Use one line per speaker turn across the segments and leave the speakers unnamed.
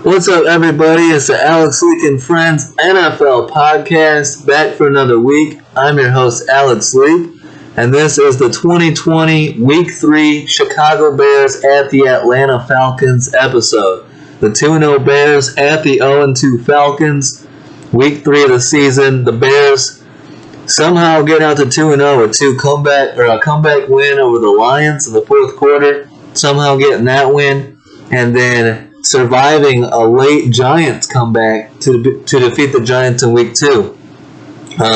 What's up, everybody? It's the Alex Leak and Friends NFL podcast, back for another week. I'm your host, Alex Leak, and this is the 2020 Week 3 Chicago Bears at the Atlanta Falcons episode. The 2-0 Bears at the 0-2 Falcons. Week 3 of the season. The Bears somehow get out to 2-0 with a comeback win over the Lions in the fourth quarter. Somehow getting that win, and then surviving a late Giants comeback to defeat the Giants in Week 2.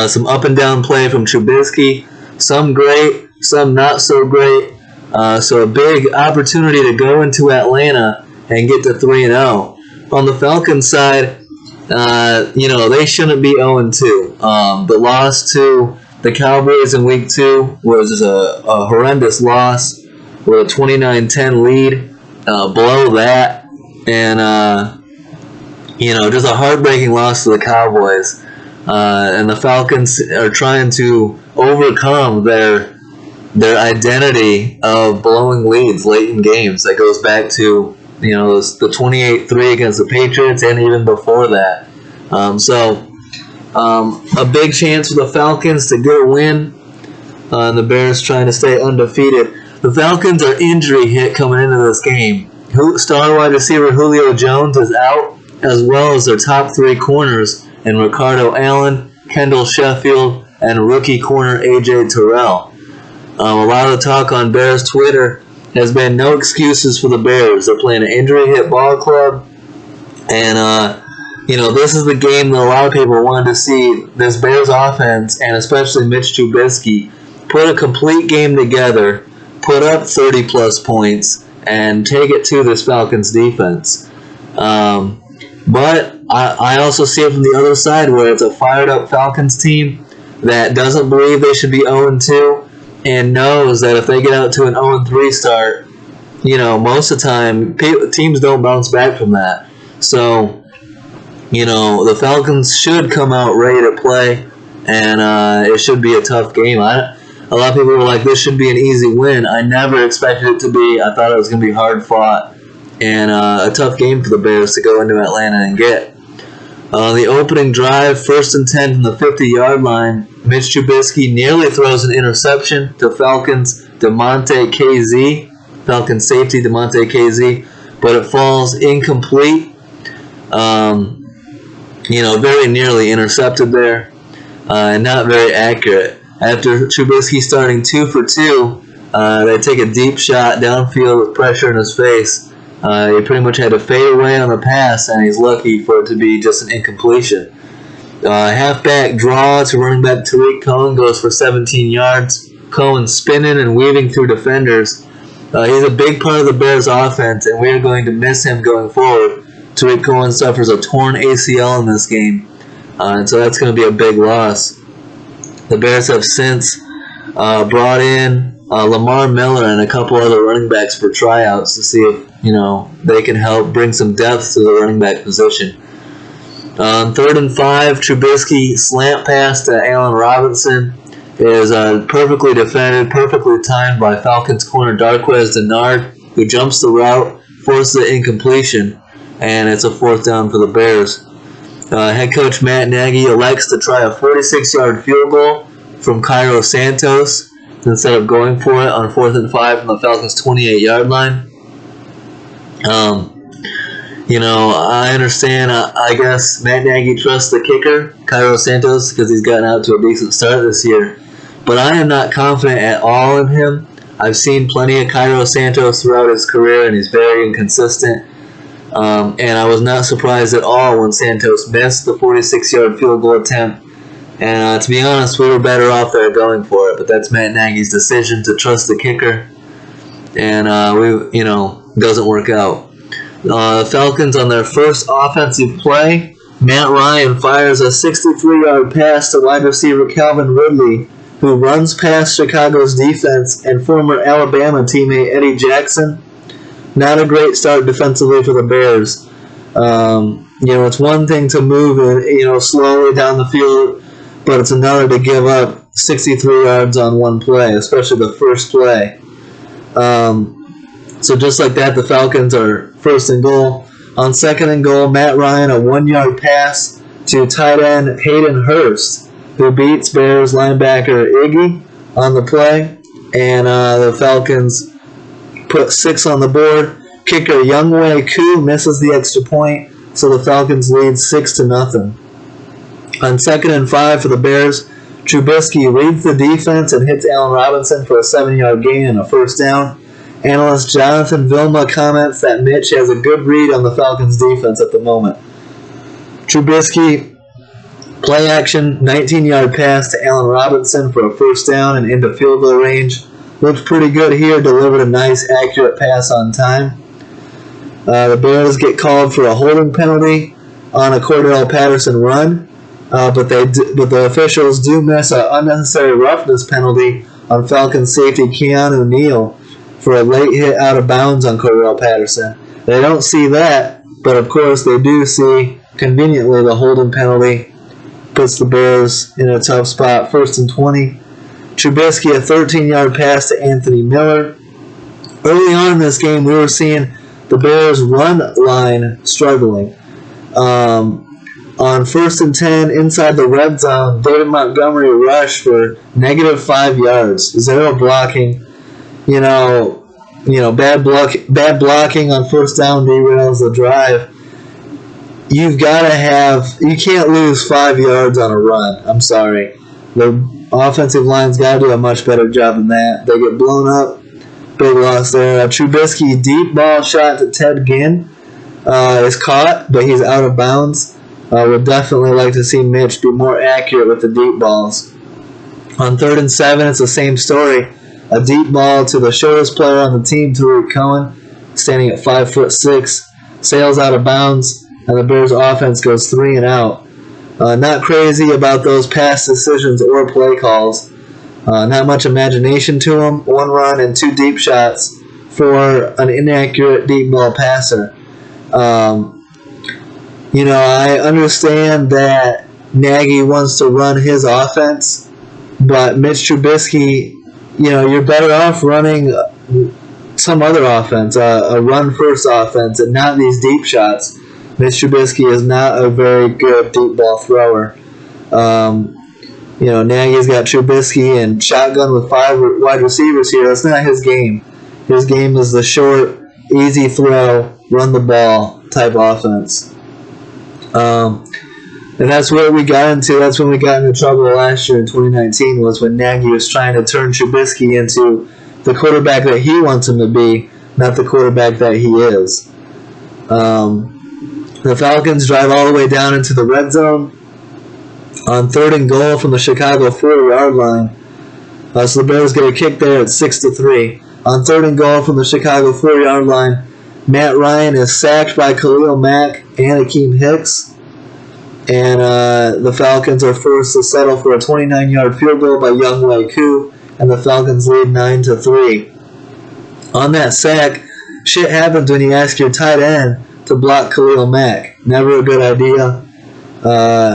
Some up and down play from Trubisky, some great, some not so great. So a big opportunity to go into Atlanta and get to 3-0. On the Falcons side, they shouldn't be 0-2. The loss to the Cowboys in Week 2 was a horrendous loss with a 29-10 lead. Below that, and just a heartbreaking loss to the Cowboys. And the Falcons are trying to overcome their identity of blowing leads late in games. That goes back to the 28-3 against the Patriots, and even before that. A big chance for the Falcons to get a win. And the Bears trying to stay undefeated. The Falcons are injury hit coming into this game. Star wide receiver Julio Jones is out, as well as their top three corners in Ricardo Allen, Kendall Sheffield, and rookie corner A.J. Terrell. A lot of the talk on Bears Twitter has been no excuses for the Bears. They're playing an injury hit ball club, and this is the game that a lot of people wanted to see this Bears offense, and especially Mitch Trubisky, put a complete game together, put up 30-plus points, and take it to this Falcons defense. But I also see it from the other side, where it's a fired-up Falcons team that doesn't believe they should be 0-2 and knows that if they get out to an 0-3 start, most of the time, teams don't bounce back from that. So, the Falcons should come out ready to play, and it should be a tough game. A lot of people were like, this should be an easy win. I never expected it to be. I thought it was going to be hard fought and a tough game for the Bears to go into Atlanta and get. The opening drive, 1st and 10 from the 50-yard line, Mitch Trubisky nearly throws an interception to Falcons Demonte KZ, Falcons safety Demonte KZ, but it falls incomplete. Very nearly intercepted there, and not very accurate. After Trubisky starting 2 for 2, they take a deep shot downfield with pressure in his face. He pretty much had to fade away on the pass, and he's lucky for it to be just an incompletion. Halfback draw to running back Tariq Cohen goes for 17 yards. Cohen spinning and weaving through defenders. He's a big part of the Bears' offense, and we are going to miss him going forward. Tariq Cohen suffers a torn ACL in this game, and so that's going to be a big loss. The Bears have since brought in Lamar Miller and a couple other running backs for tryouts to see if they can help bring some depth to the running back position. 3rd and 5, Trubisky slant pass to Allen Robinson is perfectly defended, perfectly timed by Falcons corner Darqueze Dennard, who jumps the route, forces the incompletion, and it's a 4th down for the Bears. Head coach Matt Nagy elects to try a 46-yard field goal from Cairo Santos instead of going for it on 4th and 5 from the Falcons' 28-yard line. I understand. I guess Matt Nagy trusts the kicker, Cairo Santos, because he's gotten out to a decent start this year. But I am not confident at all in him. I've seen plenty of Cairo Santos throughout his career, and he's very inconsistent. And I was not surprised at all when Santos missed the 46-yard field goal attempt. And to be honest, we were better off there going for it. But that's Matt Nagy's decision to trust the kicker. And doesn't work out. Falcons on their first offensive play, Matt Ryan fires a 63-yard pass to wide receiver Calvin Ridley, who runs past Chicago's defense and former Alabama teammate Eddie Jackson. Not a great start defensively for the Bears. It's one thing to move slowly down the field, but it's another to give up 63 yards on one play, especially the first play. So just like that, the Falcons are 1st and goal. On 2nd and goal, Matt Ryan, a 1-yard pass to tight end Hayden Hurst, who beats Bears linebacker Iggy on the play. And the Falcons put 6 on the board. Kicker Younghoe Koo misses the extra point, so the Falcons lead 6-0. On 2nd and 5 for the Bears, Trubisky reads the defense and hits Allen Robinson for a 7-yard gain and a first down. Analyst Jonathan Vilma comments that Mitch has a good read on the Falcons defense at the moment. Trubisky, play action, 19-yard pass to Allen Robinson for a first down and into field goal range. Looked pretty good here, delivered a nice, accurate pass on time. The Bears get called for a holding penalty on a Cordell Patterson run, but the officials do miss an unnecessary roughness penalty on Falcons safety Keanu Neal for a late hit out of bounds on Cordell Patterson. They don't see that, but of course they do see, conveniently, the holding penalty puts the Bears in a tough spot. 1st and 20. Trubisky, a 13-yard pass to Anthony Miller. Early on in this game, we were seeing the Bears' run line struggling. On 1st and 10, inside the red zone, David Montgomery rushed for -5 yards. 0 blocking. Bad blocking on first down derails the drive. You can't lose 5 yards on a run. I'm sorry. The offensive line's got to do a much better job than that. They get blown up. Big loss there. Trubisky, deep ball shot to Ted Ginn is caught, but he's out of bounds. Would definitely like to see Mitch be more accurate with the deep balls. On 3rd and 7, it's the same story. A deep ball to the shortest player on the team, Tariq Cohen, standing at 5'6", sails out of bounds, and the Bears' offense goes 3 and out. Not crazy about those pass decisions or play calls. Not much imagination to them. 1 run and 2 deep shots for an inaccurate deep ball passer. I understand that Nagy wants to run his offense, but Mitch Trubisky, you're better off running some other offense, a run-first offense, and not these deep shots. Mitch Trubisky is not a very good deep ball thrower. Nagy's got Trubisky and shotgun with 5 wide receivers here. That's not his game. His game is the short, easy throw, run the ball type offense. And that's what we got into. That's when we got into trouble last year in 2019, was when Nagy was trying to turn Trubisky into the quarterback that he wants him to be, not the quarterback that he is. The Falcons drive all the way down into the red zone on 3rd and goal from the Chicago 4-yard line. So the Bears get a kick there at 6-3. On 3rd and goal from the Chicago 4-yard line, Matt Ryan is sacked by Khalil Mack and Akeem Hicks. And the Falcons are forced to settle for a 29-yard field goal by Younghoe Koo, and the Falcons lead 9-3. On that sack, shit happens when you ask your tight end to block Khalil Mack. Never a good idea.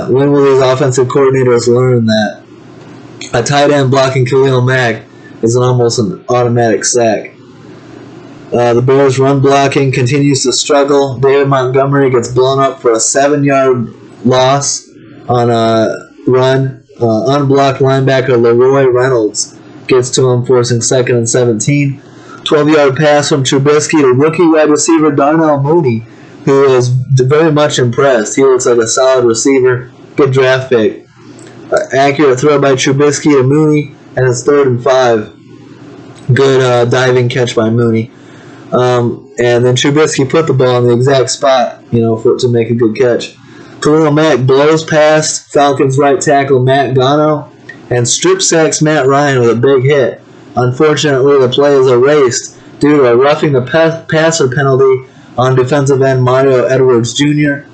When will these offensive coordinators learn that a tight end blocking Khalil Mack is almost an automatic sack? The Bears' run blocking continues to struggle. David Montgomery gets blown up for a 7-yard loss on a run. Unblocked linebacker Leroy Reynolds gets to him, forcing 2nd and 17. 12-yard pass from Trubisky to rookie wide receiver Darnell Mooney, who is very much impressed. He looks like a solid receiver. Good draft pick. Accurate throw by Trubisky to Mooney, and it's 3rd and 5. Good diving catch by Mooney. And then Trubisky put the ball in the exact spot, for it to make a good catch. Khalil Mack blows past Falcons right tackle Matt Gano and strip sacks Matt Ryan with a big hit. Unfortunately, the play is erased due to a roughing the passer penalty on defensive end Mario Edwards Jr.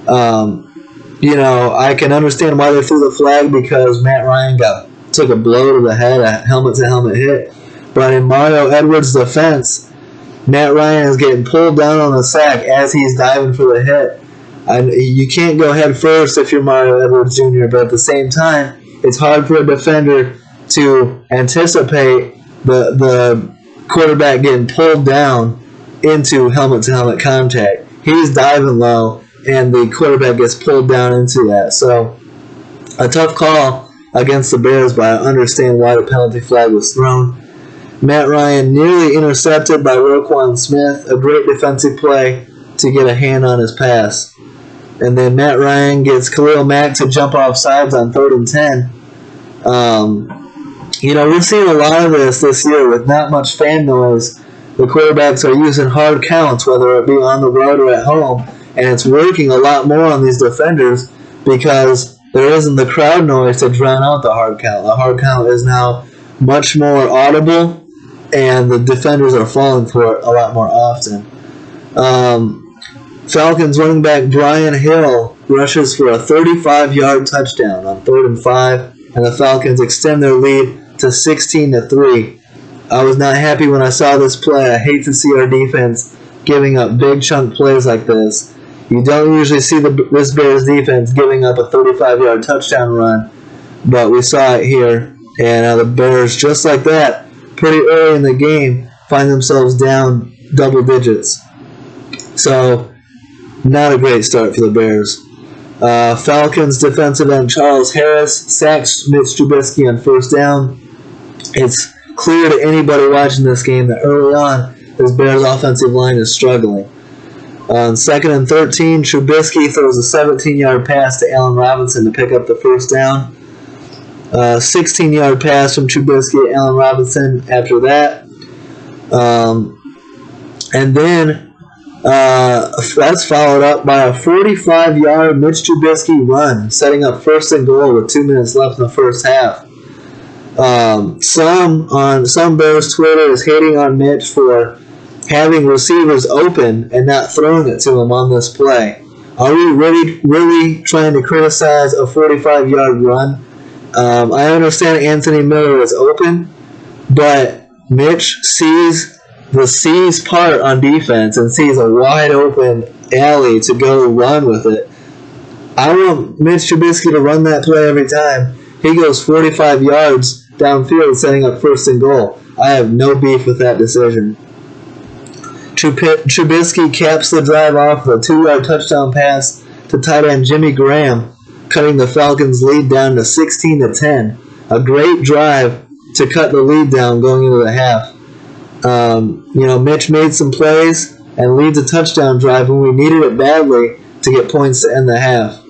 I can understand why they threw the flag, because Matt Ryan took a blow to the head, a helmet-to-helmet hit. But in Mario Edwards' defense, Matt Ryan is getting pulled down on the sack as he's diving for the hit. And you can't go head first if you're Mario Edwards Jr., but at the same time, it's hard for a defender to anticipate the quarterback getting pulled down into helmet-to-helmet contact. he's diving low, and the quarterback gets pulled down into that. So a tough call against the Bears, but I understand why the penalty flag was thrown. Matt Ryan nearly intercepted by Roquan Smith, a great defensive play to get a hand on his pass. And then Matt Ryan gets Khalil Mack to jump off sides on 3rd and 10. We're seeing a lot of this year with not much fan noise. The quarterbacks are using hard counts, whether it be on the road or at home, and it's working a lot more on these defenders because there isn't the crowd noise to drown out the hard count. The hard count is now much more audible, and the defenders are falling for it a lot more often. Falcons running back Brian Hill rushes for a 35-yard touchdown on 3rd and 5, and the Falcons extend their lead to 16-3. I was not happy when I saw this play. I hate to see our defense giving up big chunk plays like this. You don't usually see this Bears defense giving up a 35-yard touchdown run, but we saw it here, and the Bears, just like that, pretty early in the game, find themselves down double digits. So, not a great start for the Bears. Falcons defensive end Charles Harris sacks Mitch Trubisky on 1st down. It's clear to anybody watching this game that early on, this Bears offensive line is struggling. On 2nd and 13, Trubisky throws a 17-yard pass to Allen Robinson to pick up the 1st down. 16-yard pass from Trubisky to Allen Robinson after that. And then that's followed up by a 45-yard Mitch Trubisky run, setting up 1st and goal with 2 minutes left in the first half. Some Bears Twitter is hating on Mitch for having receivers open and not throwing it to him on this play. Are we really trying to criticize a 45-yard run? I understand Anthony Miller is open, but Mitch sees the C's part on defense and sees a wide open alley to go run with it. I want Mitch Trubisky to run that play every time. He goes 45 yards downfield setting up 1st and goal. I have no beef with that decision. Trubisky caps the drive off with a 2-yard touchdown pass to tight end Jimmy Graham, cutting the Falcons' lead down to 16-10. A great drive to cut the lead down going into the half. Mitch made some plays and leads a touchdown drive when we needed it badly to get points to end the half.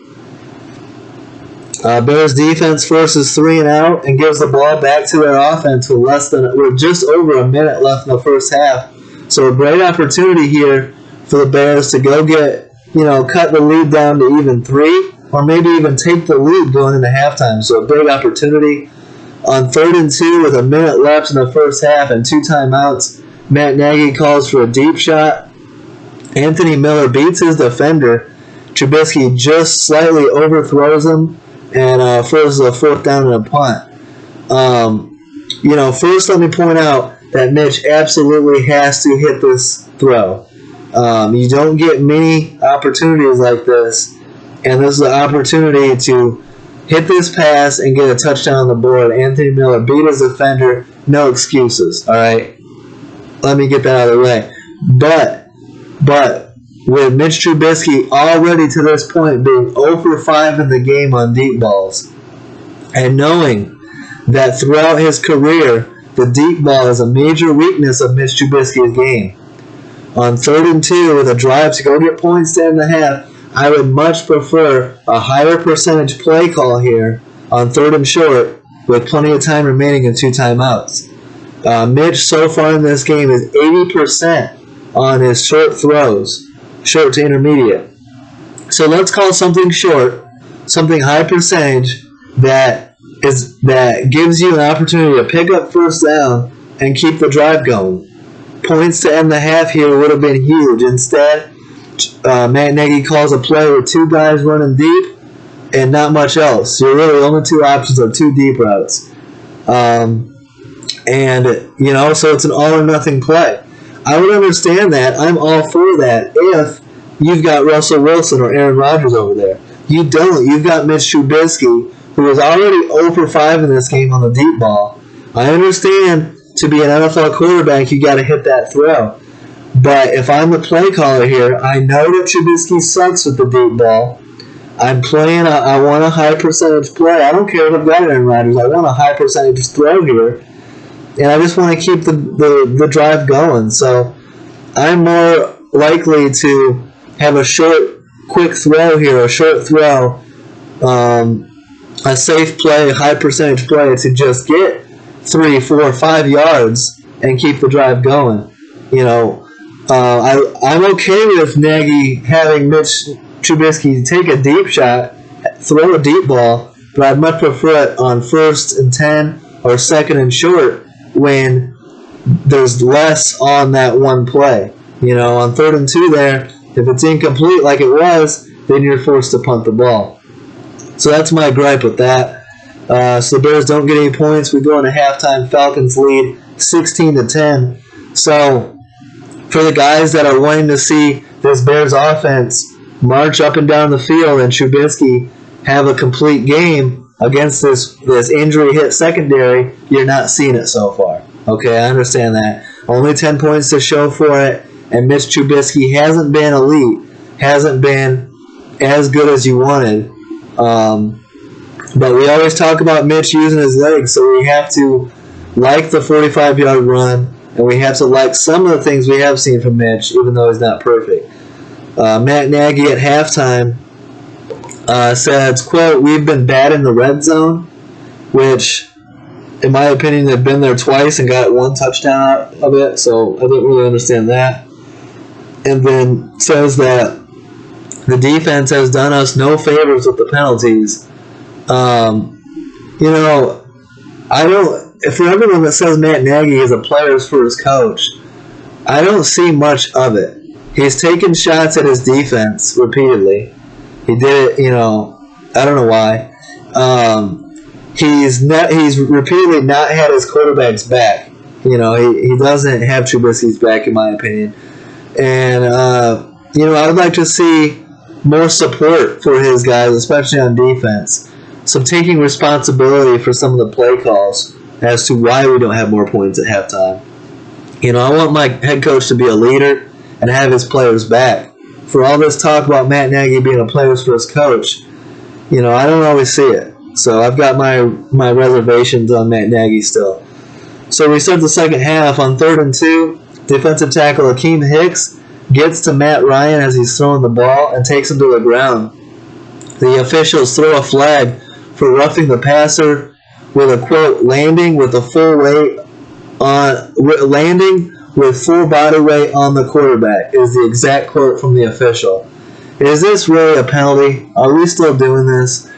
Bears defense forces 3 and out and gives the ball back to their offense with just over a minute left in the first half. So a great opportunity here for the Bears to go get, cut the lead down to even 3, or maybe even take the lead going into halftime. So a big opportunity. On 3rd and 2 with a minute left in the first half and 2 timeouts, Matt Nagy calls for a deep shot. Anthony Miller beats his defender. Trubisky just slightly overthrows him and forces a 4th down and a punt. First let me point out that Mitch absolutely has to hit this throw. You don't get many opportunities like this, and this is an opportunity to hit this pass and get a touchdown on the board. Anthony Miller beat his defender. No excuses, all right? Let me get that out of the way. But with Mitch Trubisky already to this point being 0 for 5 in the game on deep balls, and knowing that throughout his career, the deep ball is a major weakness of Mitch Trubisky's game. On 3rd and 2 with a drive to go get points to end the half, I would much prefer a higher percentage play call here on 3rd and short with plenty of time remaining and 2 timeouts. Mitch so far in this game is 80% on his short throws, short to intermediate. So let's call something short, something high percentage that gives you an opportunity to pick up 1st down and keep the drive going. Points to end the half here would have been huge. Instead, Matt Nagy calls a play with 2 guys running deep and not much else. Your really only 2 options are 2 deep routes. So it's an all or nothing play. I would understand that. I'm all for that if you've got Russell Wilson or Aaron Rodgers over there. You don't. You've got Mitch Trubisky, who is already 0 for 5 in this game on the deep ball. I understand to be an NFL quarterback, you got to hit that throw. But if I'm the play caller here, I know that Trubisky sucks with the deep ball. I'm playing, I want a high percentage play. I don't care if I've got Aaron Rodgers. I want a high percentage throw here. And I just want to keep the drive going. So I'm more likely to have a short, quick throw here, a short throw, a safe play, high percentage play to just get 3, 4, 5 yards and keep the drive going. I'm okay with Nagy having Mitch Trubisky take a deep shot, throw a deep ball, but I'd much prefer it on 1st and 10 or 2nd and short when there's less on that one play. On 3rd and 2 there, if it's incomplete like it was, then you're forced to punt the ball. So that's my gripe with that. So the Bears don't get any points. We go into halftime. Falcons lead 16-10. So for the guys that are wanting to see this Bears offense march up and down the field and Trubisky have a complete game against this injury-hit secondary, you're not seeing it so far. Okay, I understand that. Only 10 points to show for it, and Mitch Trubisky hasn't been elite, hasn't been as good as you wanted. But we always talk about Mitch using his legs, so we have to like the 45-yard run, and we have to like some of the things we have seen from Mitch, even though he's not perfect. Matt Nagy at halftime said, quote, "We've been bad in the red zone," which, in my opinion, they've been there twice and got 1 touchdown out of it, so I don't really understand that. And then says that the defense has done us no favors with the penalties. I don't. For everyone that says Matt Nagy is a player's first coach, I don't see much of it. He's taken shots at his defense repeatedly. He did it, I don't know why. He's repeatedly not had his quarterback's back. He doesn't have Trubisky's back, in my opinion. And, I would like to see more support for his guys, especially on defense. So taking responsibility for some of the play calls as to why we don't have more points at halftime. I want my head coach to be a leader and have his players back. For all this talk about Matt Nagy being a player's first coach, I don't always see it. So I've got my reservations on Matt Nagy still. So we start the second half on 3rd and 2. Defensive tackle Akeem Hicks gets to Matt Ryan as he's throwing the ball and takes him to the ground. The officials throw a flag for roughing the passer with a, quote, landing with full body weight on the quarterback is the exact quote from the official. Is this really a penalty? Are we still doing this?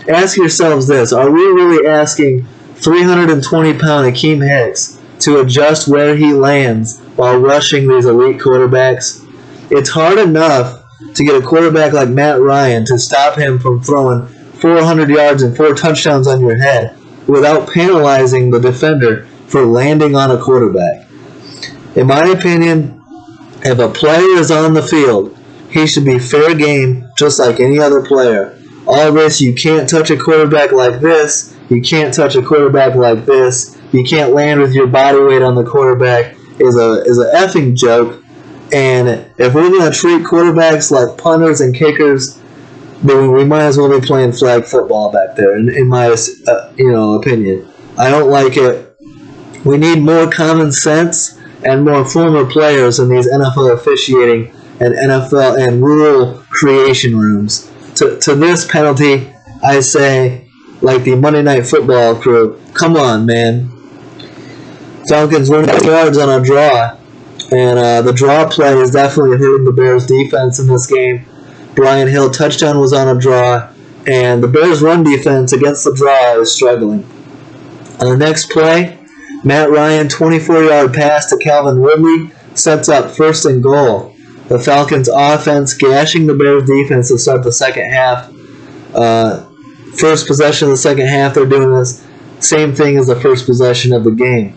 Ask yourselves this. Are we really asking 320-pound Akeem Hicks to adjust where he lands while rushing these elite quarterbacks? It's hard enough to get a quarterback like Matt Ryan to stop him from throwing 400 yards and 4 touchdowns on your head without penalizing the defender for landing on a quarterback. In my opinion, if a player is on the field, he should be fair game just like any other player. All this, you can't touch a quarterback like this, you can't touch a quarterback like this, you can't land with your body weight on the quarterback is a effing joke. And if we're going to treat quarterbacks like punters and kickers, then we might as well be playing flag football back there, in my opinion. I don't like it. We need more common sense and more former players in these NFL officiating and NFL and rule creation rooms. To this penalty, I say, like the Monday Night Football crew, come on, man. Falcons win 2 yards on a draw, and the draw play is definitely hurting the Bears' defense in this game. Brian Hill touchdown was on a draw, and the Bears' run defense against the draw is struggling. On the next play, Matt Ryan, 24-yard pass to Calvin Ridley, sets up 1st and goal. The Falcons' offense gashing the Bears' defense to start the second half. First possession of the second half, they're doing this same thing as the first possession of the game.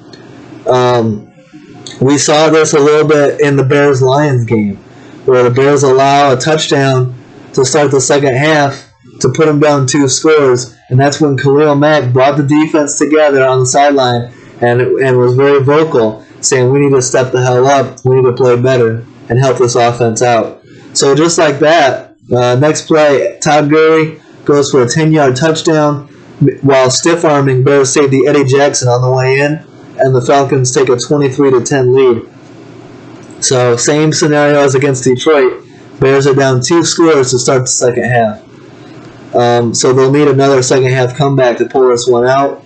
We saw this a little bit in the Bears-Lions game, where the Bears allow a touchdown to start the second half to put them down 2 scores, and that's when Khalil Mack brought the defense together on the sideline and was very vocal, saying we need to step the hell up, we need to play better, and help this offense out. So just like that, next play, Todd Gurley goes for a 10-yard touchdown while stiff-arming Bears safety Eddie Jackson on the way in, and the Falcons take a 23-10 lead. So same scenario as against Detroit. Bears are down 2 scores to start the second half. So they'll need another second half comeback to pull this one out.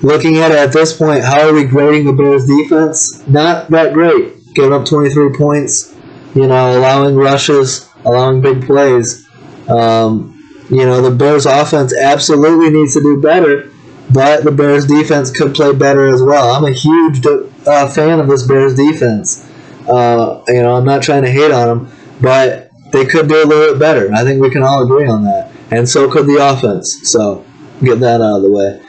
Looking at it at this point, how are we grading the Bears defense? Not that great. Giving up 23 points, allowing rushes, allowing big plays. The Bears offense absolutely needs to do better, but the Bears defense could play better as well. I'm a huge fan of this Bears defense. I'm not trying to hate on them, but they could do a little bit better. I think we can all agree on that. And so could the offense. So get that out of the way.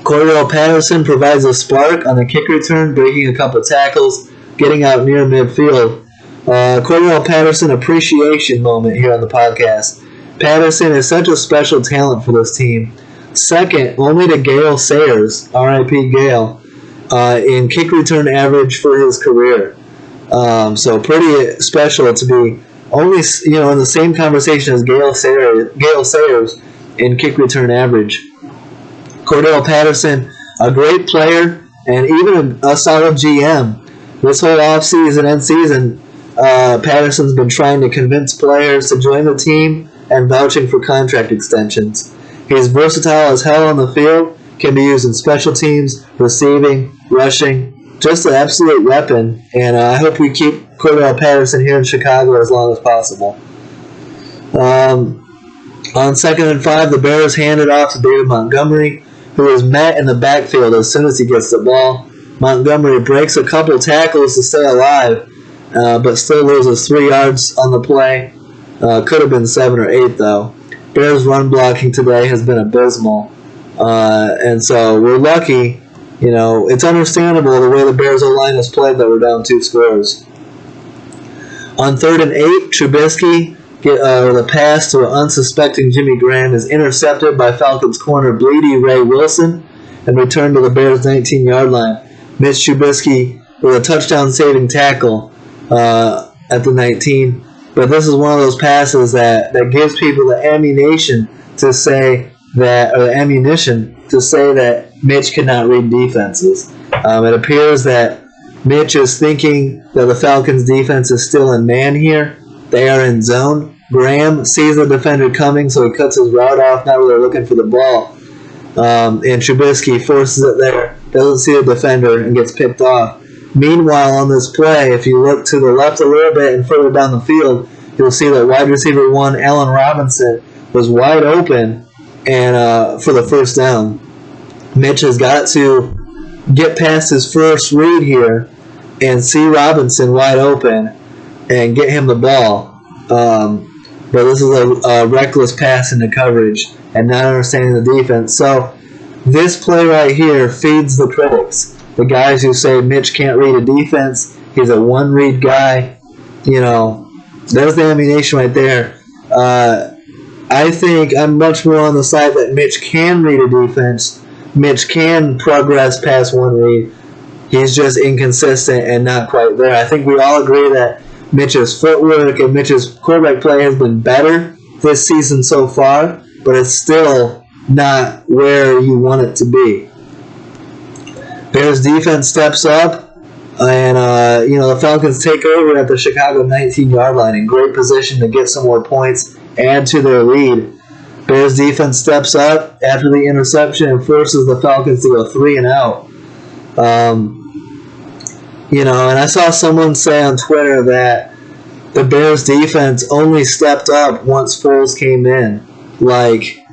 Cordell Patterson provides a spark on a kick return, breaking a couple tackles, getting out near midfield. Cordell Patterson appreciation moment here on the podcast. Patterson is such a special talent for this team. Second only to Gale Sayers, R.I.P. Gale, in kick return average for his career. So pretty special to be only in the same conversation as Gale Sayers in kick return average. Cordell Patterson, a great player and even a solid GM. This whole offseason and season, Patterson's been trying to convince players to join the team and vouching for contract extensions. He's versatile as hell on the field, can be used in special teams, receiving, rushing, just an absolute weapon, and I hope we keep Cordell Patterson here in Chicago as long as possible. On 2nd and 5, the Bears hand it off to David Montgomery, who is met in the backfield as soon as he gets the ball. Montgomery breaks a couple tackles to stay alive, but still loses 3 yards on the play. Could have been 7 or 8, though. Bears' run blocking today has been abysmal, and so we're lucky. It's understandable the way the Bears' O-line has played that we're down 2 scores. On 3rd and 8, Trubisky with a pass to an unsuspecting Jimmy Graham is intercepted by Falcons corner Bleedy Ray Wilson and returned to the Bears' 19-yard line. Mitch Trubisky with a touchdown-saving tackle at the 19. But this is one of those passes that gives people the ammunition to say that Mitch cannot read defenses. It appears that Mitch is thinking that the Falcons' defense is still in man here. They are in zone. Graham sees the defender coming, so he cuts his route off, not really looking for the ball. And Trubisky forces it there, doesn't see the defender, and gets picked off. Meanwhile, on this play, if you look to the left a little bit and further down the field, you'll see that wide receiver 1, Allen Robinson, was wide open and for the first down. Mitch has got to get past his first read here and see Robinson wide open and get him the ball. But this is a reckless pass into coverage and not understanding the defense. So this play right here feeds the critics. The guys who say Mitch can't read a defense, he's a one-read guy. There's the ammunition right there. I think I'm much more on the side that Mitch can read a defense. Mitch can progress past one read. He's just inconsistent and not quite there. I think we all agree that Mitch's footwork and Mitch's quarterback play has been better this season so far, but it's still not where you want it to be. Bears defense steps up, and the Falcons take over at the Chicago 19-yard line in great position to get some more points, add to their lead. Bears defense steps up after the interception and forces the Falcons to go 3 and out. And I saw someone say on Twitter that the Bears defense only stepped up once Foles came in. Like,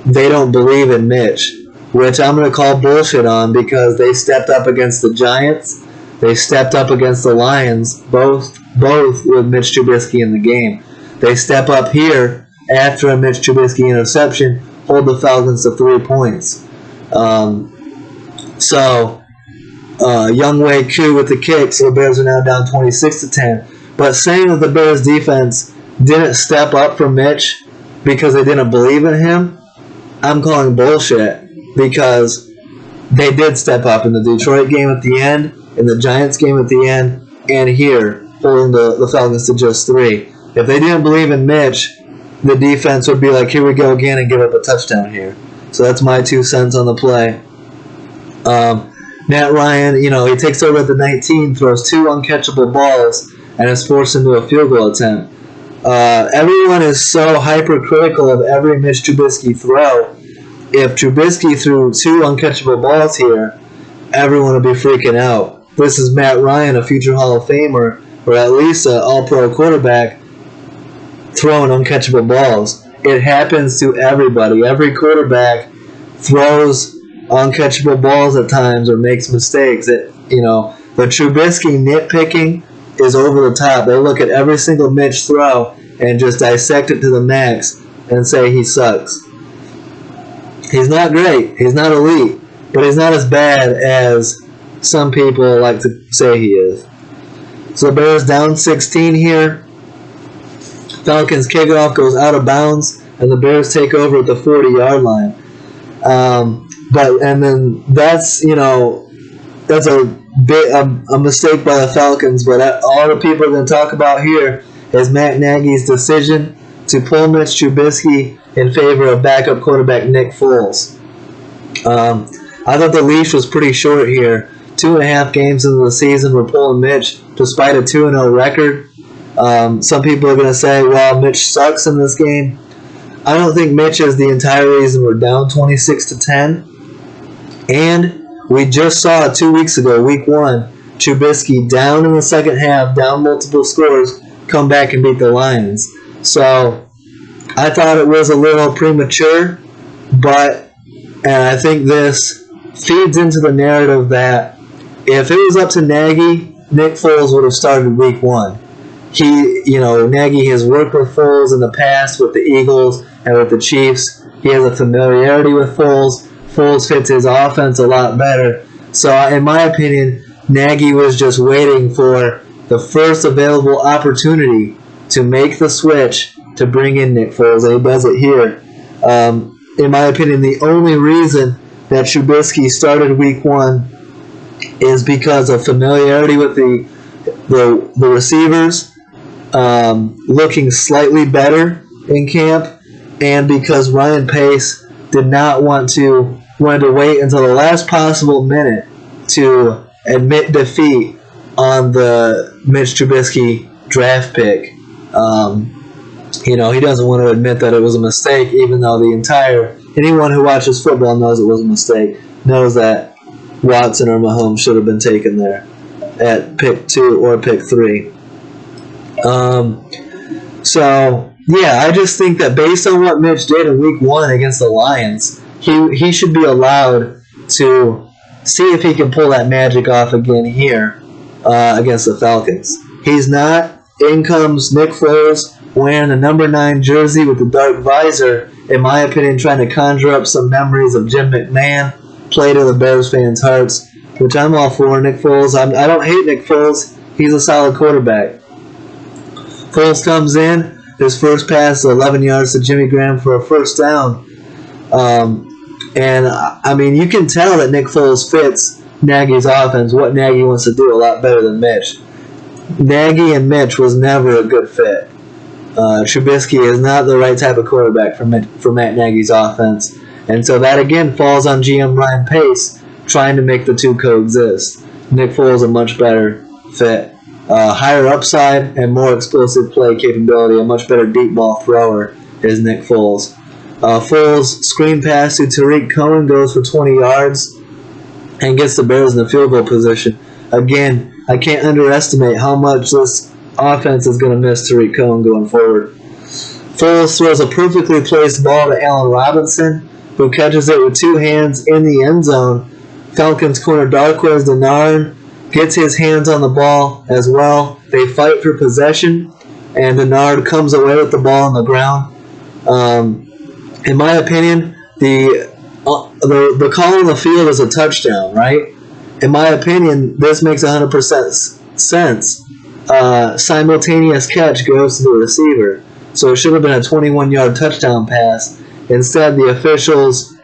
they don't believe in Mitch, which I'm going to call bullshit on because they stepped up against the Giants. They stepped up against the Lions, both with Mitch Trubisky in the game. They step up here after a Mitch Trubisky interception, hold the Falcons to 3 points. Younghoe Koo with the kick, so the Bears are now down 26-10. But saying that the Bears defense didn't step up for Mitch because they didn't believe in him, I'm calling bullshit because they did step up in the Detroit game at the end, in the Giants game at the end, and here, holding the Falcons to just 3. If they didn't believe in Mitch, the defense would be like, here we go again, and give up a touchdown here. So that's my 2 cents on the play. Matt Ryan, he takes over at the 19, throws 2 uncatchable balls, and is forced into a field goal attempt. Everyone is so hypercritical of every Mitch Trubisky throw. If Trubisky threw 2 uncatchable balls here, everyone would be freaking out. This is Matt Ryan, a future Hall of Famer, or at least an all-pro quarterback, throwing uncatchable balls. It happens to everybody. Every quarterback throws uncatchable balls at times or makes mistakes. The Trubisky nitpicking is over the top. They look at every single Mitch throw and just dissect it to the max and say he sucks. He's not great. He's not elite. But he's not as bad as some people like to say he is. So the Bears down 16 here. Falcons kickoff goes out of bounds, and the Bears take over at the 40-yard line. That's a mistake by the Falcons. But all the people are going to talk about here is Matt Nagy's decision to pull Mitch Trubisky in favor of backup quarterback Nick Foles. I thought the leash was pretty short here. 2.5 games into the season, we're pulling Mitch despite a 2-0 record. Some people are going to say, well, Mitch sucks in this game. I don't think Mitch is the entire reason we're down 26-10. And we just saw 2 weeks ago, week 1, Trubisky down in the second half, down multiple scores, come back and beat the Lions. So I thought it was a little premature, and I think this feeds into the narrative that if it was up to Nagy, Nick Foles would have started week 1. Nagy has worked with Foles in the past with the Eagles and with the Chiefs. He has a familiarity with Foles. Foles fits his offense a lot better. So, in my opinion, Nagy was just waiting for the first available opportunity to make the switch to bring in Nick Foles, and he does it here. In my opinion, the only reason that Trubisky started week 1 is because of familiarity with the receivers looking slightly better in camp, and because Ryan Pace did not wanted to wait until the last possible minute to admit defeat on the Mitch Trubisky draft pick. He doesn't want to admit that it was a mistake, even though anyone who watches football knows it was a mistake, knows that Watson or Mahomes should have been taken there at pick 2 or pick 3. I just think that based on what Mitch did in week 1 against the Lions, he should be allowed to see if he can pull that magic off again here against the Falcons. He's not. In comes Nick Foles wearing the number 9 jersey with the dark visor, in my opinion, trying to conjure up some memories of Jim McMahon, play to the Bears fans' hearts, which I'm all for. Nick Foles, I don't hate Nick Foles. He's a solid quarterback. Foles comes in. His first pass is 11 yards to Jimmy Graham for a first down. You can tell that Nick Foles fits Nagy's offense, what Nagy wants to do, a lot better than Mitch. Nagy and Mitch was never a good fit. Trubisky is not the right type of quarterback for Matt Nagy's offense. And so that, again, falls on GM Ryan Pace trying to make the two coexist. Nick Foles a much better fit. Higher upside and more explosive play capability, a much better deep ball thrower is Nick Foles. Foles' screen pass to Tariq Cohen goes for 20 yards and gets the Bears in the field goal position. Again, I can't underestimate how much this offense is going to miss Tariq Cohen going forward. Foles throws a perfectly placed ball to Allen Robinson, who catches it with 2 hands in the end zone. Falcons corner Darqueze Dennard gets his hands on the ball as well. They fight for possession, and Dennard comes away with the ball on the ground. In my opinion, the call on the field is a touchdown, right? In my opinion, this makes 100% sense. Simultaneous catch goes to the receiver, so it should have been a 21-yard touchdown pass. Instead, the officials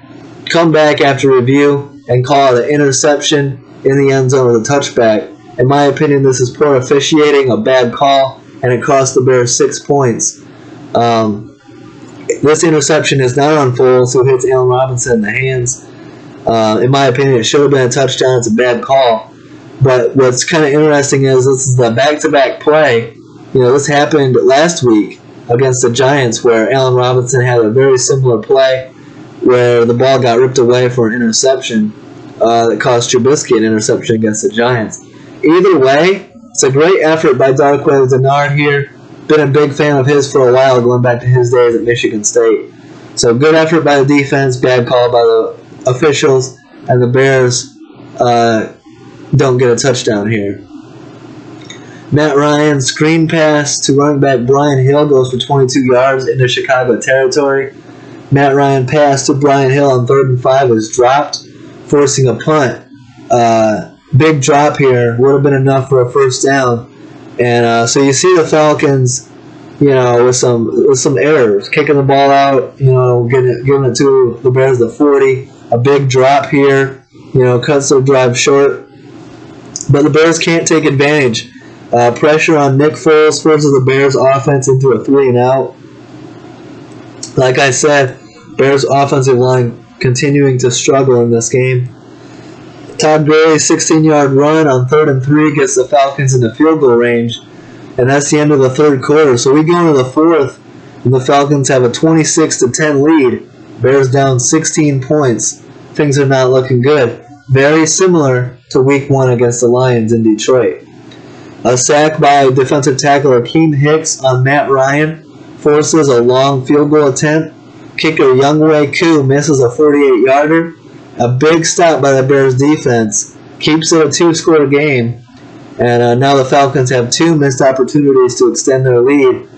come back after review and call it an interception in the end zone with a touchback. In my opinion, this is poor officiating, a bad call, and it cost the Bears 6 points. This interception is not on Foles, who hits Allen Robinson in the hands. In my opinion, it should have been a touchdown. It's a bad call. But what's kind of interesting is this is the back-to-back play. This happened last week against the Giants, where Allen Robinson had a very similar play where the ball got ripped away for an interception that cost Trubisky an interception against the Giants. Either way, it's a great effort by Darqueze Dennard here. Been a big fan of his for a while, going back to his days at Michigan State. So good effort by the defense, bad call by the officials, and the Bears don't get a touchdown here. Matt Ryan's screen pass to running back Brian Hill goes for 22 yards into Chicago territory. Matt Ryan pass to Brian Hill on 3rd and 5 was dropped, forcing a punt. Big drop here would have been enough for a first down. And so you see the Falcons, with some errors, kicking the ball out, giving it to the Bears at 40. A big drop here, cuts their drive short. But the Bears can't take advantage. Pressure on Nick Foles forces the Bears offense into a 3-and-out. Like I said, Bears offensive line continuing to struggle in this game. Todd Gurley's 16-yard run on 3rd and 3 gets the Falcons into field goal range, and that's the end of the third quarter. So we go into the fourth, and the Falcons have a 26-10 lead. Bears down 16 points. Things are not looking good. Very similar to Week 1 against the Lions in Detroit. A sack by defensive tackle Akeem Hicks on Matt Ryan forces a long field goal attempt. Kicker Younghoe Koo misses a 48-yarder. A big stop by the Bears defense keeps it a 2-score game, and now the Falcons have 2 missed opportunities to extend their lead.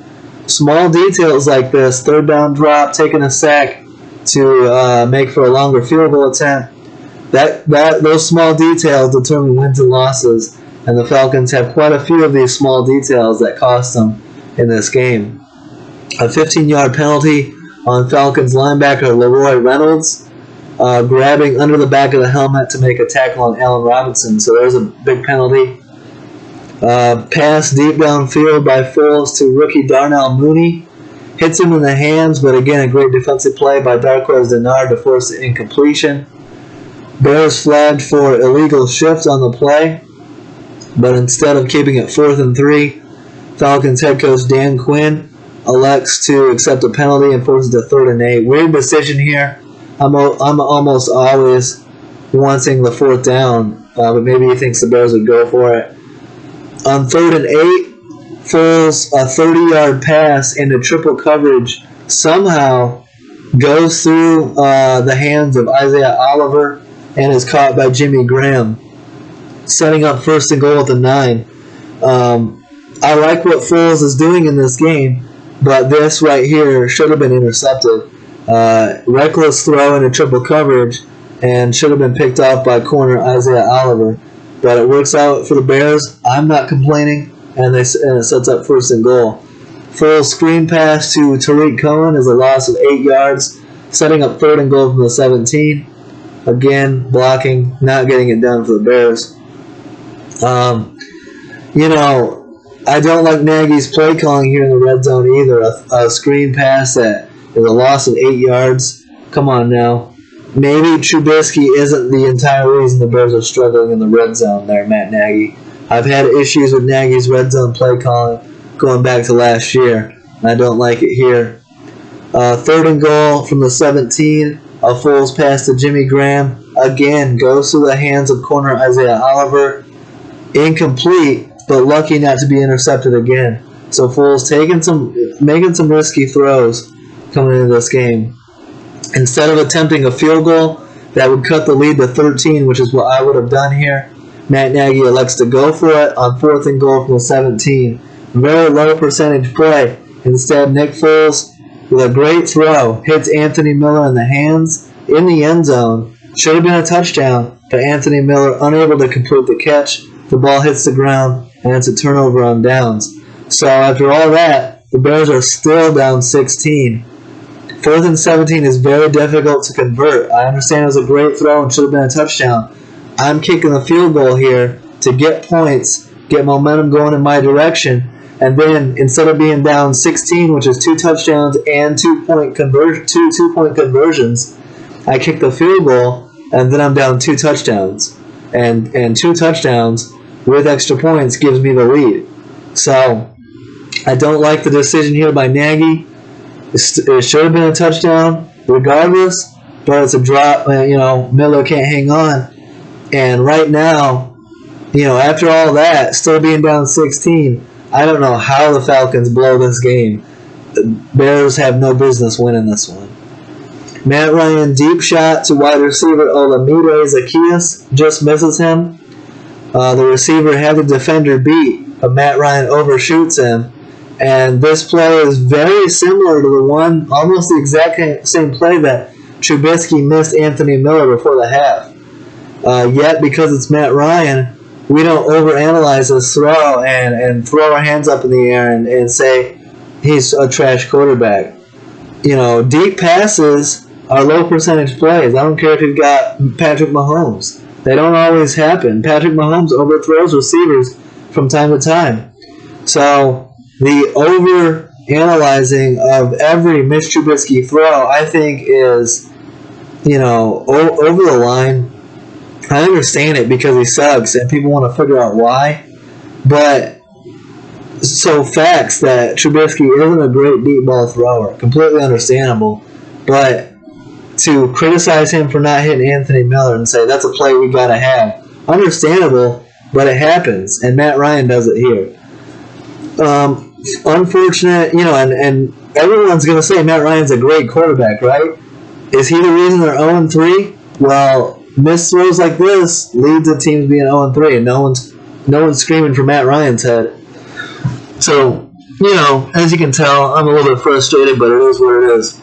Small details like this, 3rd down drop, taking a sack to make for a longer field goal attempt, those small details determine wins and losses, and the Falcons have quite a few of these small details that cost them in this game. A 15-yard penalty on Falcons linebacker Leroy Reynolds, grabbing under the back of the helmet to make a tackle on Allen Robinson. So there's a big penalty. Pass deep downfield by Foles to rookie Darnell Mooney. Hits him in the hands, but again, a great defensive play by Darqueze Dennard to force the incompletion. Bears flagged for illegal shift on the play, but instead of keeping it 4th and 3, Falcons head coach Dan Quinn elects to accept a penalty and forces it to 3rd and 8. Weird decision here. I'm almost always wanting the 4th down, but maybe he thinks the Bears would go for it. On 3rd and 8, Foles, a 30-yard pass into triple coverage, somehow goes through the hands of Isaiah Oliver and is caught by Jimmy Graham, setting up 1st and goal at the 9. I like what Foles is doing in this game, but this right here should have been intercepted. Reckless throw into triple coverage and should have been picked off by corner Isaiah Oliver. But it works out for the Bears. I'm not complaining, and it sets up 1st and goal. Full screen pass to Tariq Cohen is a loss of 8 yards, setting up 3rd and goal from the 17. Again, blocking, not getting it done for the Bears. I don't like Nagy's play calling here in the red zone either. A screen pass that is a loss of 8 yards. Come on now. Maybe Trubisky isn't the entire reason the Bears are struggling in the red zone there, Matt Nagy. I've had issues with Nagy's red zone play calling going back to last year. I don't like it here. 3rd and goal from the 17. A Foles pass to Jimmy Graham. Again, goes through the hands of corner Isaiah Oliver. Incomplete, but lucky not to be intercepted again. So Foles making some risky throws coming into this game. Instead of attempting a field goal that would cut the lead to 13, which is what I would have done here, Matt Nagy elects to go for it on 4th and goal from the 17. Very low percentage play. Instead, Nick Foles, with a great throw, hits Anthony Miller in the hands in the end zone. Should have been a touchdown, but Anthony Miller unable to complete the catch. The ball hits the ground, and it's a turnover on downs. So after all that, the Bears are still down 16. 4th and 17 is very difficult to convert. I understand it was a great throw and should have been a touchdown. I'm kicking the field goal here to get points, get momentum going in my direction, and then instead of being down 16, which is 2 touchdowns and 2-point conversions, I kick the field goal, and then I'm down 2 touchdowns. And 2 touchdowns with extra points gives me the lead. So I don't like the decision here by Nagy. It should have been a touchdown regardless, but it's a drop. Miller can't hang on. And right now, after all that, still being down 16, I don't know how the Falcons blow this game. The Bears have no business winning this one. Matt Ryan, deep shot to wide receiver Olamide Zaccheaus, just misses him. The receiver had the defender beat, but Matt Ryan overshoots him. And this play is very similar to the one, almost the exact same play that Trubisky missed Anthony Miller before the half. Yet, because it's Matt Ryan, we don't overanalyze this throw and throw our hands up in the air and say he's a trash quarterback. Deep passes are low percentage plays. I don't care if you've got Patrick Mahomes. They don't always happen. Patrick Mahomes overthrows receivers from time to time. So the over-analyzing of every Mitch Trubisky throw, I think, is, over the line. I understand it because he sucks and people want to figure out why. But, facts that Trubisky isn't a great deep ball thrower. Completely understandable. But to criticize him for not hitting Anthony Miller and say, that's a play we got to have. Understandable, but it happens. And Matt Ryan does it here. Unfortunate, and everyone's going to say Matt Ryan's a great quarterback, right? Is he the reason they're 0-3? Well, missed throws like this lead to teams being 0-3, and no one's screaming for Matt Ryan's head. So, as you can tell, I'm a little bit frustrated, but it is what it is.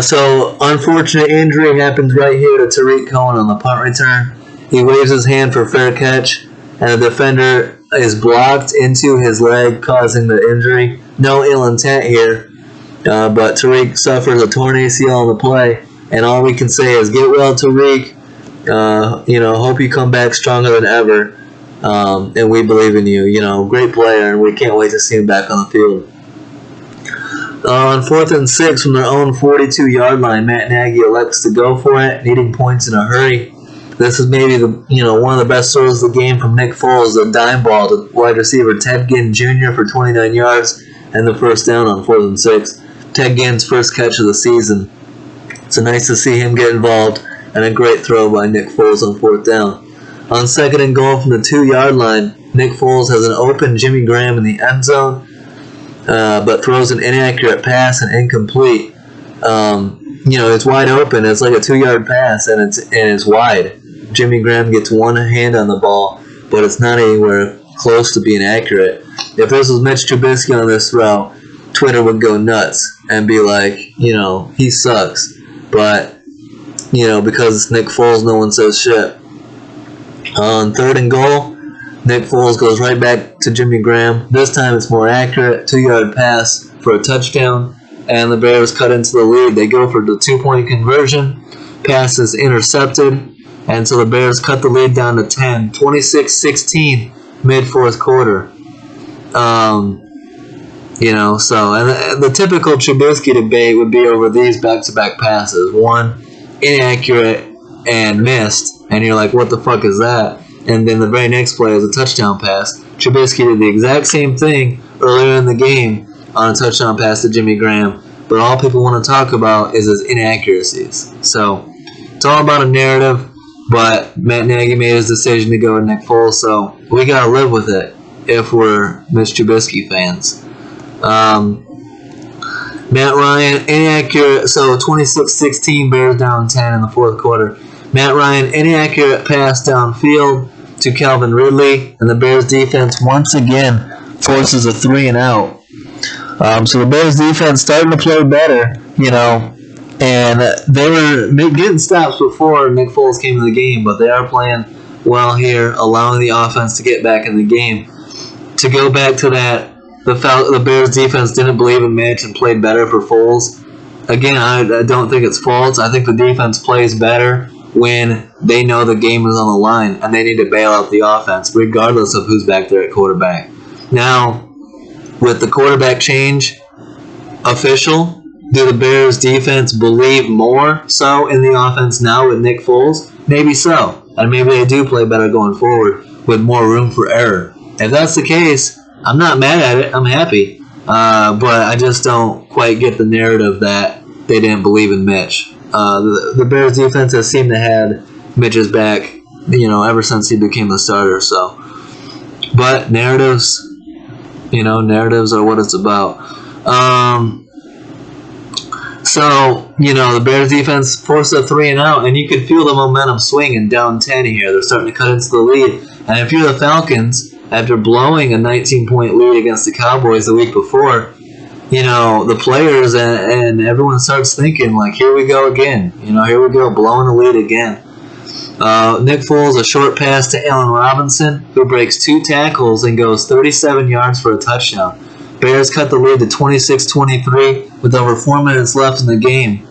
So, unfortunate injury happens right here to Tariq Cohen on the punt return. He waves his hand for fair catch, and the defender is blocked into his leg, causing the injury. No ill intent here, but Tariq suffers a torn ACL on the play, and all we can say is get well, Tariq. Hope you come back stronger than ever, and we believe in you. Great player, and we can't wait to see him back on the field. On 4th and 6 from their own 42-yard line, Matt Nagy elects to go for it, needing points in a hurry. This is maybe one of the best throws of the game from Nick Foles, a dime ball to wide receiver Ted Ginn Jr. for 29 yards and the first down on 4th and 6. Ted Ginn's first catch of the season. So nice to see him get involved, and a great throw by Nick Foles on 4th down. On 2nd and goal from the 2-yard line, Nick Foles has an open Jimmy Graham in the end zone, but throws an inaccurate pass and incomplete. It's wide open. It's like a 2-yard pass, and it's wide. Jimmy Graham gets one hand on the ball, but it's not anywhere close to being accurate. If this was Mitch Trubisky on this throw, Twitter would go nuts and be like, he sucks. But, because it's Nick Foles, no one says shit. On 3rd and goal, Nick Foles goes right back to Jimmy Graham. This time it's more accurate. 2-yard pass for a touchdown. And the Bears cut into the lead. They go for the 2-point conversion. Pass is intercepted. And so the Bears cut the lead down to 10. 26-16 mid-4th quarter. And the typical Trubisky debate would be over these back-to-back passes. One, inaccurate and missed. And you're like, what the fuck is that? And then the very next play is a touchdown pass. Trubisky did the exact same thing earlier in the game on a touchdown pass to Jimmy Graham. But all people want to talk about is his inaccuracies. So it's all about a narrative. But Matt Nagy made his decision to go with Nick Foles, so we got to live with it if we're Mitch Trubisky fans. Matt Ryan, inaccurate. So 26-16, Bears down 10 in the 4th quarter. Matt Ryan, inaccurate pass downfield to Calvin Ridley, and the Bears defense once again forces a 3-and-out. So the Bears defense starting to play better, and they were getting stops before Nick Foles came in the game, but they are playing well here, allowing the offense to get back in the game. To go back to that the Bears defense didn't believe in Mitch and played better for Foles. Again, I don't think it's false. I think the defense plays better when they know the game is on the line and they need to bail out the offense, regardless of who's back there at quarterback. Now, with the quarterback change official, do the Bears defense believe more so in the offense now with Nick Foles? Maybe so. And maybe they do play better going forward with more room for error. If that's the case, I'm not mad at it. I'm happy. But I just don't quite get the narrative that they didn't believe in Mitch. The Bears defense has seemed to have Mitch's back, ever since he became the starter. So, but narratives are what it's about. The Bears defense forced a 3-and-out, and you could feel the momentum swinging down 10 here. They're starting to cut into the lead. And if you're the Falcons, after blowing a 19-point lead against the Cowboys the week before, the players and everyone starts thinking, like, here we go again. Here we go, blowing the lead again. Nick Foles, a short pass to Allen Robinson, who breaks 2 tackles and goes 37 yards for a touchdown. Bears cut the lead to 26-23 with over 4 minutes left in the game.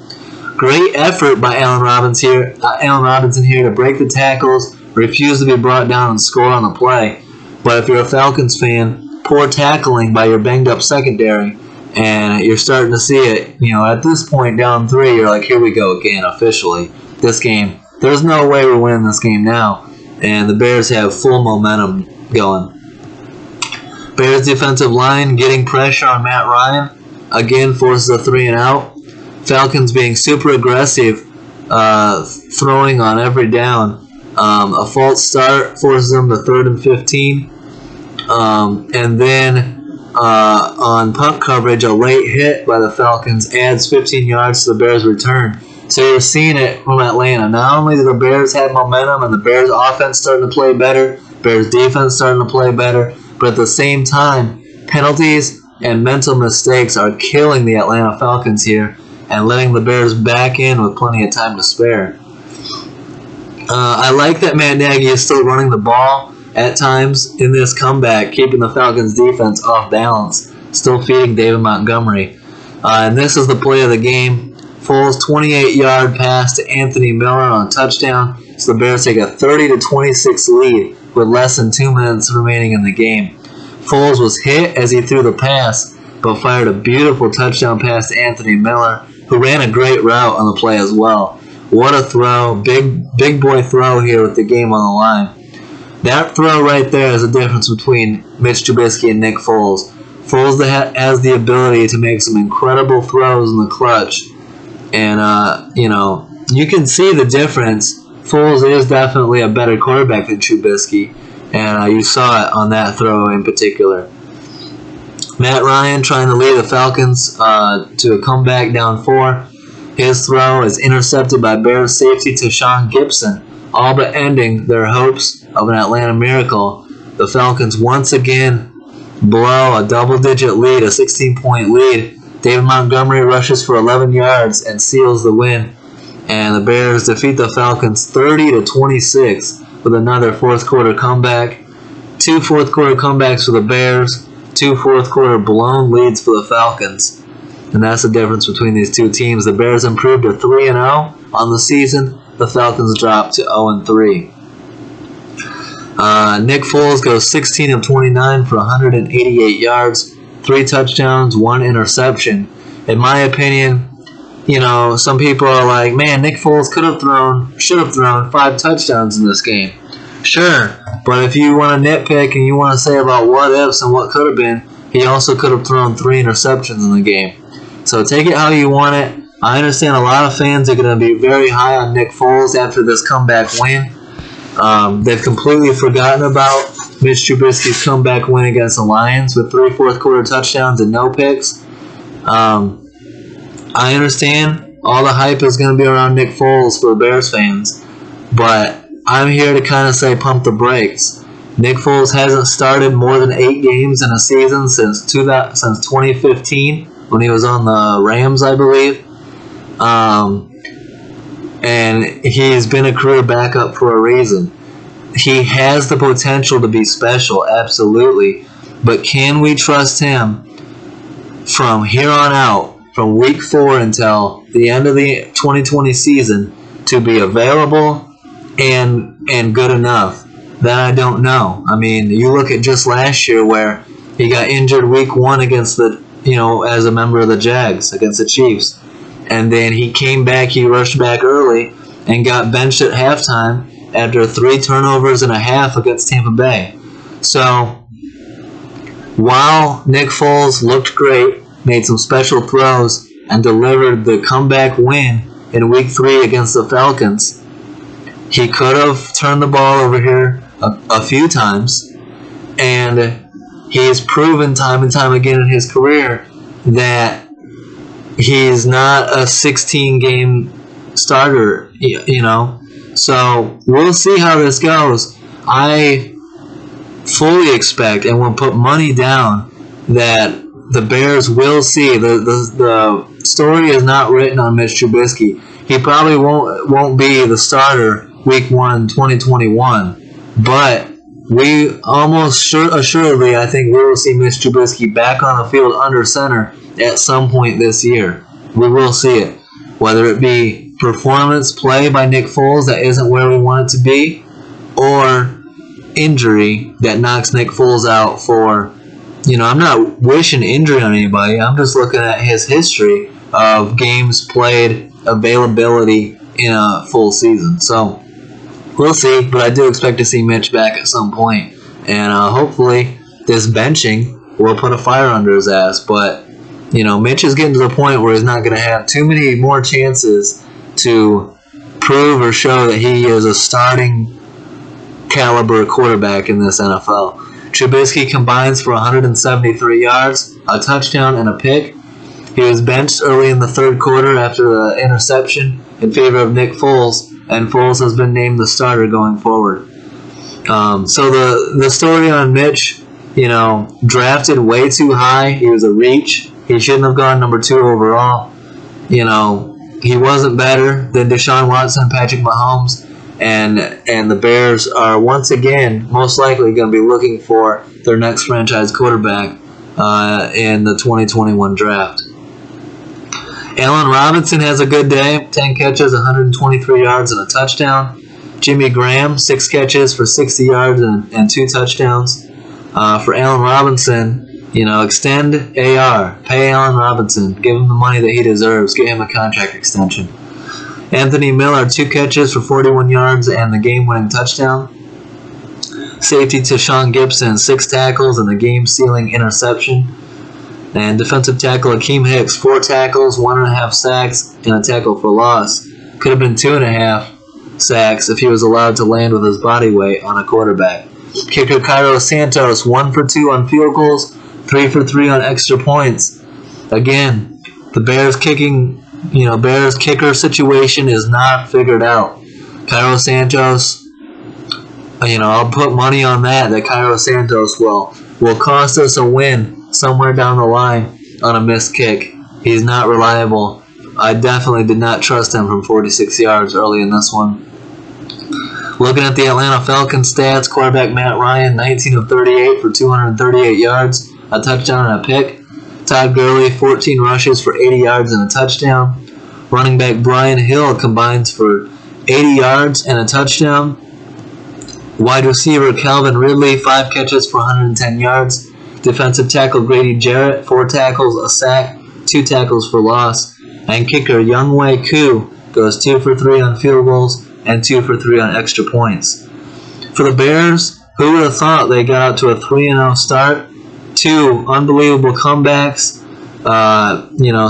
Great effort by Allen Robinson here to break the tackles, refuse to be brought down and score on the play. But if you're a Falcons fan, poor tackling by your banged-up secondary, and you're starting to see it, at this point, down 3, you're like, here we go again, officially. This game, there's no way we're winning this game now. And the Bears have full momentum going. Bears defensive line getting pressure on Matt Ryan. Again, forces a 3-and-out. Falcons being super aggressive, throwing on every down. A false start forces them to 3rd and 15. And then on punt coverage, a late hit by the Falcons adds 15 yards to the Bears' return. So you're seeing it from Atlanta. Not only do the Bears have momentum and the Bears' offense starting to play better, Bears' defense starting to play better, but at the same time, penalties and mental mistakes are killing the Atlanta Falcons here and letting the Bears back in with plenty of time to spare. I like that Matt Nagy is still running the ball at times in this comeback, keeping the Falcons defense off balance, still feeding David Montgomery. And this is the play of the game. Foles' 28-yard pass to Anthony Miller on a touchdown, so the Bears take a 30-26 lead with less than 2 minutes remaining in the game. Foles was hit as he threw the pass, but fired a beautiful touchdown pass to Anthony Miller, who ran a great route on the play as well. What a throw. Big boy throw here with the game on the line. That throw right there is the difference between Mitch Trubisky and Nick Foles. Foles has the ability to make some incredible throws in the clutch. And, you can see the difference. Foles is definitely a better quarterback than Trubisky. And you saw it on that throw in particular. Matt Ryan trying to lead the Falcons to a comeback down 4. His throw is intercepted by Bears safety Tashawn Gibson, all but ending their hopes of an Atlanta miracle. The Falcons once again blow a double-digit lead, a 16-point lead. David Montgomery rushes for 11 yards and seals the win. And the Bears defeat the Falcons 30-26 with another fourth-quarter comeback. 2 fourth-quarter comebacks for the Bears, 2 fourth-quarter blown leads for the Falcons. And that's the difference between these two teams. The Bears improved to 3-0 on the season. The Falcons dropped to 0-3. Nick Foles goes 16 of 29 for 188 yards, 3 touchdowns, 1 interception. In my opinion, some people are like, man, Nick Foles should have thrown 5 touchdowns in this game. Sure, but if you want to nitpick and you want to say about what ifs and what could have been, he also could have thrown 3 interceptions in the game. So take it how you want it. I understand a lot of fans are going to be very high on Nick Foles after this comeback win. They've completely forgotten about Mitch Trubisky's comeback win against the Lions with 3 fourth-quarter touchdowns and no picks. I understand all the hype is going to be around Nick Foles for Bears fans, but I'm here to kind of say pump the brakes. Nick Foles hasn't started more than 8 games in a season since 2015 when he was on the Rams, I believe. And he's been a career backup for a reason. He has the potential to be special, absolutely. but can we trust him from here on out, from week 4 until the end of the 2020 season, to be available and good enough? That I don't know. I mean, you look at just last year where he got injured week 1 against as a member of the Jags against the Chiefs. And then he came back, he rushed back early and got benched at halftime after 3 turnovers and a half against Tampa Bay. So, while Nick Foles looked great, made some special throws, and delivered the comeback win in week 3 against the Falcons, he could have turned the ball over here a few times, and he has proven time and time again in his career that he's not a 16-game starter, So we'll see how this goes. I fully expect and will put money down that the Bears will see. The story is not written on Mitch Trubisky. He probably won't be the starter week 1, 2021, but we almost assuredly, I think, we will see Mitch Trubisky back on the field under center at some point this year. We will see it. Whether it be performance play by Nick Foles that isn't where we want it to be, or injury that knocks Nick Foles out for, I'm not wishing injury on anybody. I'm just looking at his history of games played, availability in a full season. So we'll see, but I do expect to see Mitch back at some point. And hopefully this benching will put a fire under his ass. But, Mitch is getting to the point where he's not going to have too many more chances to prove or show that he is a starting caliber quarterback in this NFL. Trubisky combines for 173 yards, a touchdown, and a pick. He was benched early in the third quarter after the interception in favor of Nick Foles, and Foles has been named the starter going forward. So the story on Mitch, drafted way too high. He was a reach. He shouldn't have gone number 2 overall. He wasn't better than Deshaun Watson, Patrick Mahomes, and the Bears are once again most likely going to be looking for their next franchise quarterback in the 2021 draft. Allen Robinson has a good day, 10 catches, 123 yards, and a touchdown. Jimmy Graham, 6 catches for 60 yards and 2 touchdowns. For Allen Robinson, extend AR, pay Allen Robinson, give him the money that he deserves, get him a contract extension. Anthony Miller, 2 catches for 41 yards and the game-winning touchdown. Safety Tashawn Gibson, 6 tackles and the game-sealing interception. And defensive tackle Akeem Hicks, 4 tackles, 1.5 sacks, and a tackle for loss. Could have been 2.5 sacks if he was allowed to land with his body weight on a quarterback. Kicker Cairo Santos, 1 for 2 on field goals, 3 for 3 on extra points. Again, the Bears Bears kicker situation is not figured out. Cairo Santos, I'll put money on that Cairo Santos will cost us a win somewhere down the line on a missed kick. He's not reliable. I definitely did not trust him from 46 yards early in this one. Looking at the Atlanta Falcons stats, quarterback Matt Ryan, 19 of 38 for 238 yards, a touchdown and a pick. Todd Gurley, 14 rushes for 80 yards and a touchdown. Running back Brian Hill combines for 80 yards and a touchdown. Wide receiver Calvin Ridley, 5 catches for 110 yards. Defensive tackle Grady Jarrett, 4 tackles, a sack, 2 tackles for loss. And kicker Younghoe Koo goes 2 for 3 on field goals and 2 for 3 on extra points. For the Bears, who would have thought they got out to a 3-0 start? 2 unbelievable comebacks.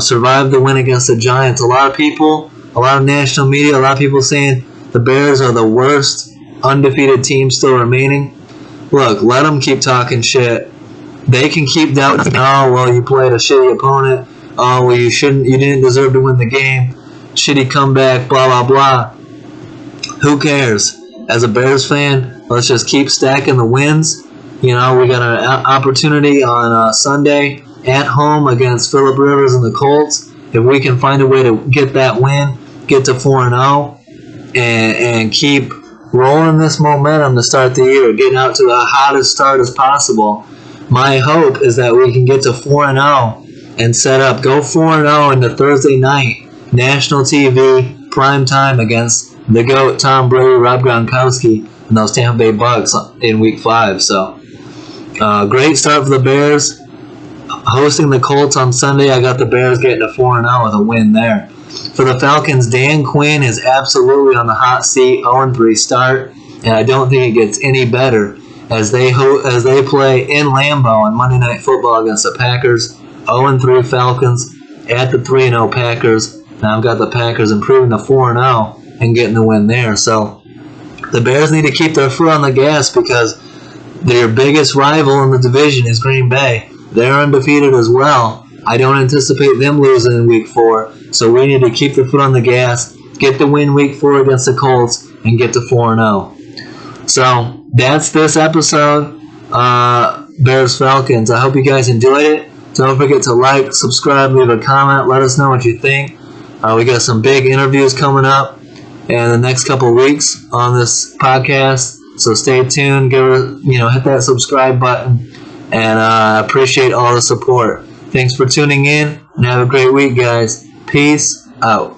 Survived the win against the Giants. A lot of people, a lot of national media, a lot of people saying the Bears are the worst undefeated team still remaining. Look, let them keep talking shit. They can keep doubting. Oh, well, you played a shitty opponent. Oh, well, you didn't deserve to win the game. Shitty comeback, blah, blah, blah. Who cares? As a Bears fan, let's just keep stacking the wins. We got an opportunity on Sunday at home against Phillip Rivers and the Colts. If we can find a way to get that win, get to 4-0, and keep rolling this momentum to start the year, getting out to the hottest start as possible, My hope is that we can get to 4-0 and go 4-0 into Thursday night, national TV, prime time against the GOAT, Tom Brady, Rob Gronkowski, and those Tampa Bay Bucks in Week 5. So, great start for the Bears. Hosting the Colts on Sunday, I got the Bears getting to 4-0 with a win there. For the Falcons, Dan Quinn is absolutely on the hot seat, 0-3 start, and I don't think it gets any better as they play in Lambeau on Monday Night Football against the Packers. 0-3 Falcons at the 3-0 Packers. Now I've got the Packers improving to 4-0 and getting the win there. So the Bears need to keep their foot on the gas because their biggest rival in the division is Green Bay. They're undefeated as well. I don't anticipate them losing in Week 4, so we need to keep the foot on the gas, get the win Week 4 against the Colts, and get to 4-0. So that's this episode, Bears-Falcons. I hope you guys enjoyed it. Don't forget to like, subscribe, leave a comment. Let us know what you think. We got some big interviews coming up in the next couple of weeks on this podcast, so stay tuned. Hit that subscribe button. And I appreciate all the support. Thanks for tuning in, and have a great week, guys. Peace out.